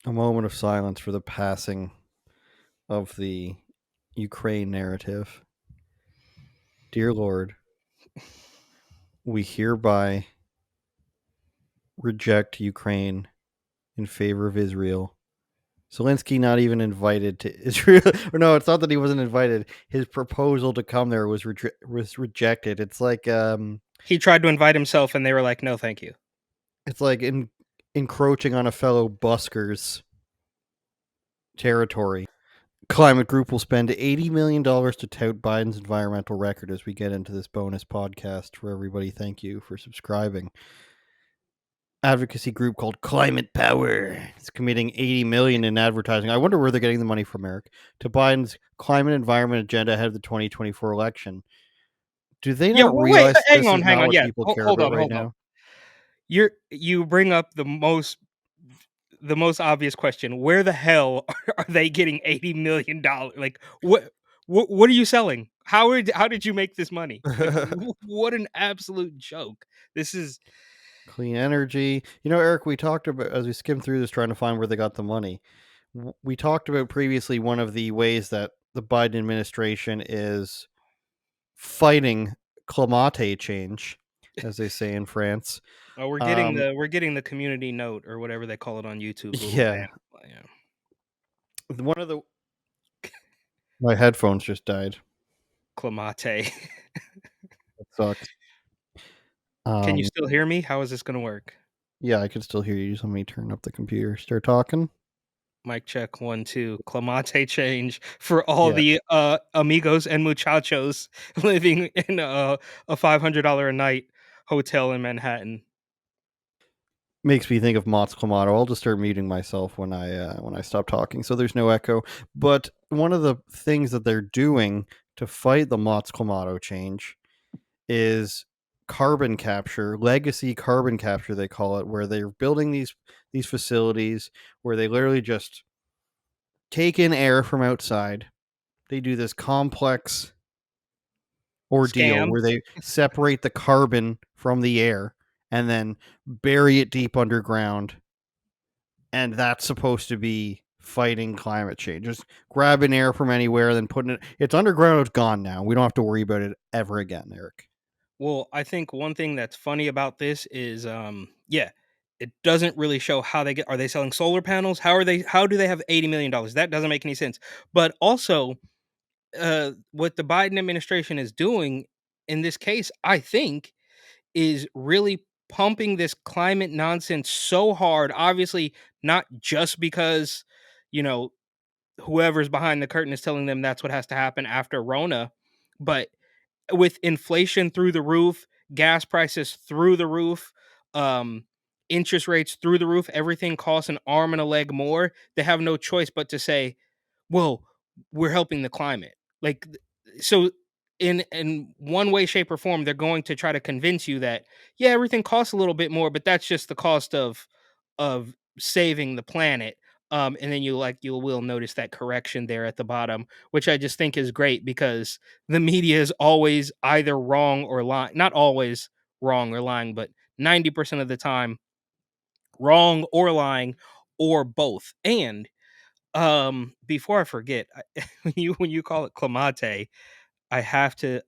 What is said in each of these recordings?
A moment of silence for the passing of the Ukraine narrative. Dear Lord, we hereby reject Ukraine in favor of Israel. Zelensky not even invited to Israel. Or no, it's not that he wasn't invited. His proposal to come there was rejected. He tried to invite himself, and they were like, "No, thank you." It's like encroaching on a fellow busker's territory. Climate Group will spend $80 million to tout Biden's environmental record as we get into this bonus podcast for everybody. Thank you for subscribing. Advocacy group called Climate Power is committing $80 million in advertising. I wonder where they're getting the money from, Eric, to Biden's climate environment agenda ahead of the 2024 election. Do they Yeah, not well, wait, realize hang this on, is hang not on. what Yeah, people care hold about on, right hold on. now? You bring up the most obvious question. Where the hell are they getting $80 million? Like, what are you selling? How did you make this money? Like, what an absolute joke. This is Clean energy. You know, Eric, we talked about, as we skimmed through this trying to find where they got the money, we talked about previously one of the ways that the Biden administration is fighting climate change, as they say in France. oh, Um, we're getting the community note or whatever they call it on YouTube. Little yeah, band. Yeah. one of the my headphones just died. Climate. That sucks. Can you Um, still hear me? How is this going to work? yeah, I can still hear you. Just let me turn up the computer. Start talking. Mic check 1 2. Climate change for all Yeah, the amigos and muchachos living in a $500 a night hotel in Manhattan. makes me think of Mott's Clamato. I'll just start muting myself when I stop talking, so there's no echo. But one of the things that they're doing to fight the Mott's Clamato change is carbon capture, legacy carbon capture they call it, where they're building these facilities where they literally just take in air from outside. They do this complex ordeal Scam. where they separate the carbon from the air and then bury it deep underground, and that's supposed to be fighting climate change. Just grabbing air from anywhere, then putting it's underground, it's gone now. We don't have to worry about it ever again, Eric. Well, I think one thing that's funny about this is yeah, it doesn't really show how they get are they selling solar panels? How do they have $80 million? That doesn't make any sense. But also what the Biden administration is doing in this case, I think, is really pumping this climate nonsense so hard. Obviously, not just because, you know, whoever's behind the curtain is telling them that's what has to happen after Rona, but with inflation through the roof, gas prices through the roof, um, interest rates through the roof, everything costs an arm and a leg more. They have no choice but to say, well, we're helping the climate. Like so in one way shape or form they're going to try to convince you that yeah, everything costs a little bit more, but that's just the cost of saving the planet. And then you will notice that correction there at the bottom, which I just think is great because the media is always either wrong or lying. Not always wrong or lying, but 90% of the time wrong or lying or both. And before I forget, when you call it clamate, I have to.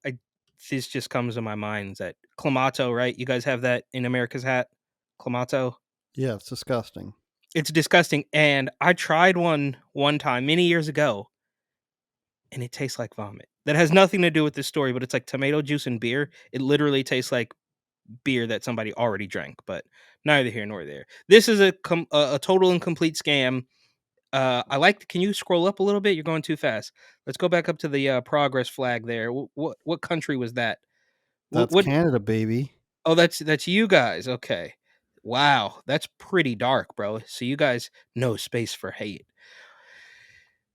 This just comes to my mind is that clamato, right? You guys have that in America's hat, clamato. Yeah, it's disgusting. It's disgusting, and I tried one time many years ago, and it tastes like vomit. That has nothing to do with this story, but it's like tomato juice and beer. It literally tastes like beer that somebody already drank. But neither here nor there. This is a total and complete scam. I like. Can you scroll up a little bit? You're going too fast. Let's go back up to the progress flag there. What country was that? That's What? Canada, baby. Oh, that's you guys. Okay. Wow, that's pretty dark, bro. So you guys know space for hate.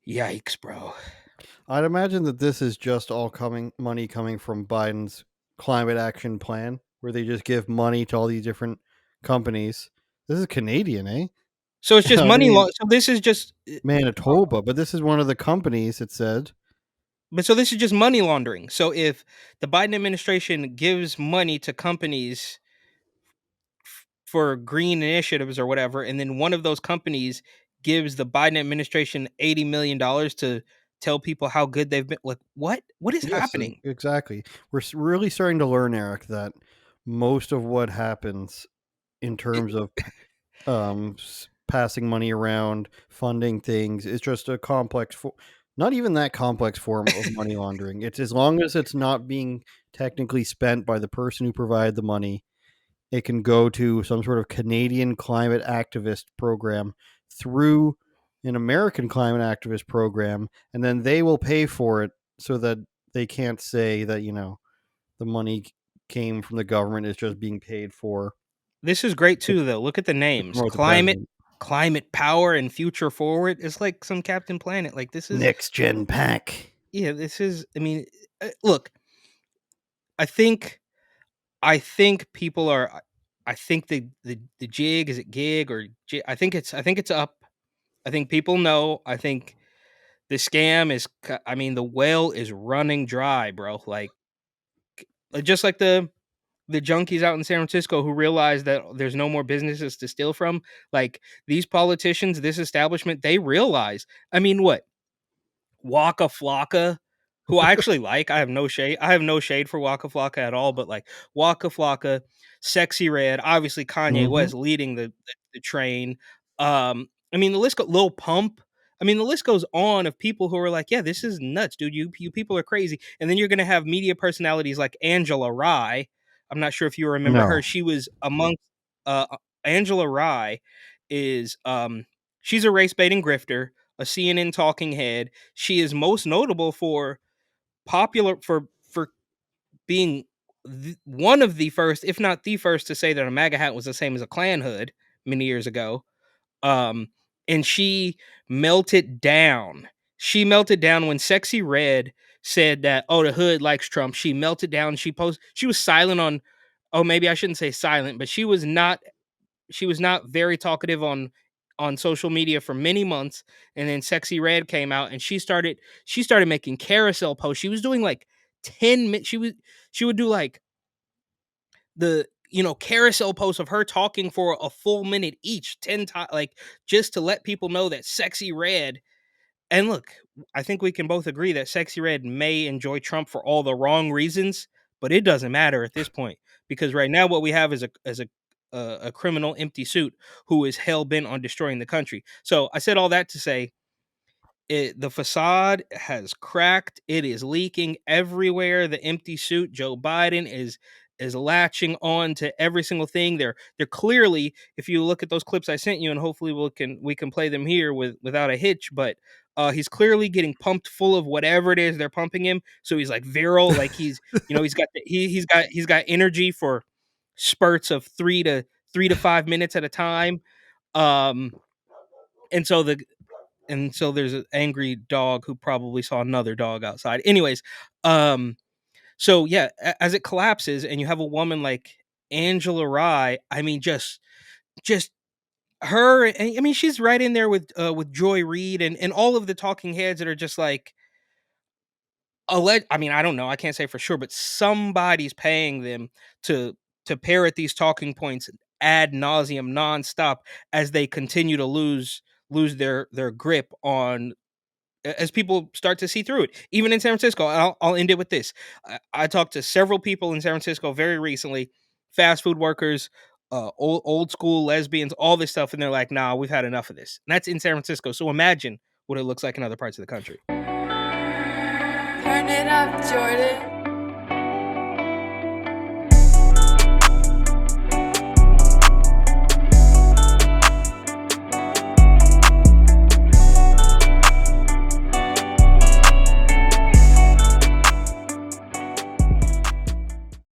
Yikes, bro. I'd imagine that this is just all coming money coming from Biden's climate action plan, where they just give money to all these different companies. This is Canadian, eh? So it's just I didn't money even law. So this is just, Manitoba, but this is one of the companies. It said, but so this is just money laundering. So if the Biden administration gives money to companies for green initiatives or whatever, and then one of those companies gives the Biden administration $80 million to tell people how good they've been. Like, what is Yes, happening? exactly. We're really starting to learn, Eric, that most of what happens in terms of passing money around, funding things, is just a not even that complex form of money laundering. It's as long as it's not being technically spent by the person who provided the money, it can go to some sort of Canadian climate activist program through an American climate activist program, and then they will pay for it so that they can't say that, the money came from the government, is just being paid for This is great to, too, though. Look at the to names: promote the Climate, president. Climate Power, and Future Forward. It's like some Captain Planet. Like this is, Next Gen Pack. yeah, this is. I mean, look, I think, people are. I think the jig, is it gig or I think it's up. I think people know. I think the scam is. I mean, the well is running dry, bro. Like just like the junkies out in San Francisco who realize that there's no more businesses to steal from. Like these politicians, this establishment, they realize. I mean, what? Waka Flocka, who I actually like. I have no shade. I have no shade for Waka Flocka at all. But like Waka Flocka, Sexy Red, obviously Kanye Hmm. West leading the train. I mean, the list go Lil Pump. I mean, the list goes on of people who are like, yeah, this is nuts, dude. You people are crazy. And then you're gonna have media personalities like Angela Rye. I'm not sure if you remember No. her. She was amongst Angela Rye is she's a race baiting grifter, a CNN talking head. She is most notable for popular for being one of the first, if not the first, to say that a MAGA hat was the same as a Klan hood many years ago. Um, and she melted down. She melted down when Sexy Red said that, oh, the hood likes Trump. She melted down. She was silent on, oh, maybe I shouldn't say silent, but she was not very talkative on social media for many months, and then Sexy Red came out and she started making carousel posts. She was doing like 10 minutes. She would do like the carousel posts of her talking for a full minute each, 10 times, like just to let people know that Sexy Red. And look, I think we can both agree that Sexy Red may enjoy Trump for all the wrong reasons, but it doesn't matter at this point because right now what we have is a criminal empty suit who is hell bent on destroying the country. So I said all that to say the facade has cracked. It is leaking everywhere. The empty suit, Joe Biden is latching on to every single thing. They're clearly, if you look at those clips I sent you, and hopefully we can play them here without a hitch, but he's clearly getting pumped full of whatever it is they're pumping him. So he's like virile, like he's got energy for spurts of 3 to 5 minutes at a time. Um, and so there's an angry dog who probably saw another dog outside. Anyways, um, so yeah, as it collapses and you have a woman like Angela Rye, I mean, just her. I mean, she's right in there with Joy Reid and all of the talking heads that are just like, I mean, I don't know, I can't say for sure, but somebody's paying them to parrot these talking points ad nauseum nonstop as they continue to lose their grip on as people start to see through it. Even in San Francisco, I'll end it with this. I talked to several people in San Francisco very recently, fast food workers, old school lesbians, all this stuff, and they're like, "Nah, we've had enough of this." And that's in San Francisco. So imagine what it looks like in other parts of the country. Turn it up, Jordan.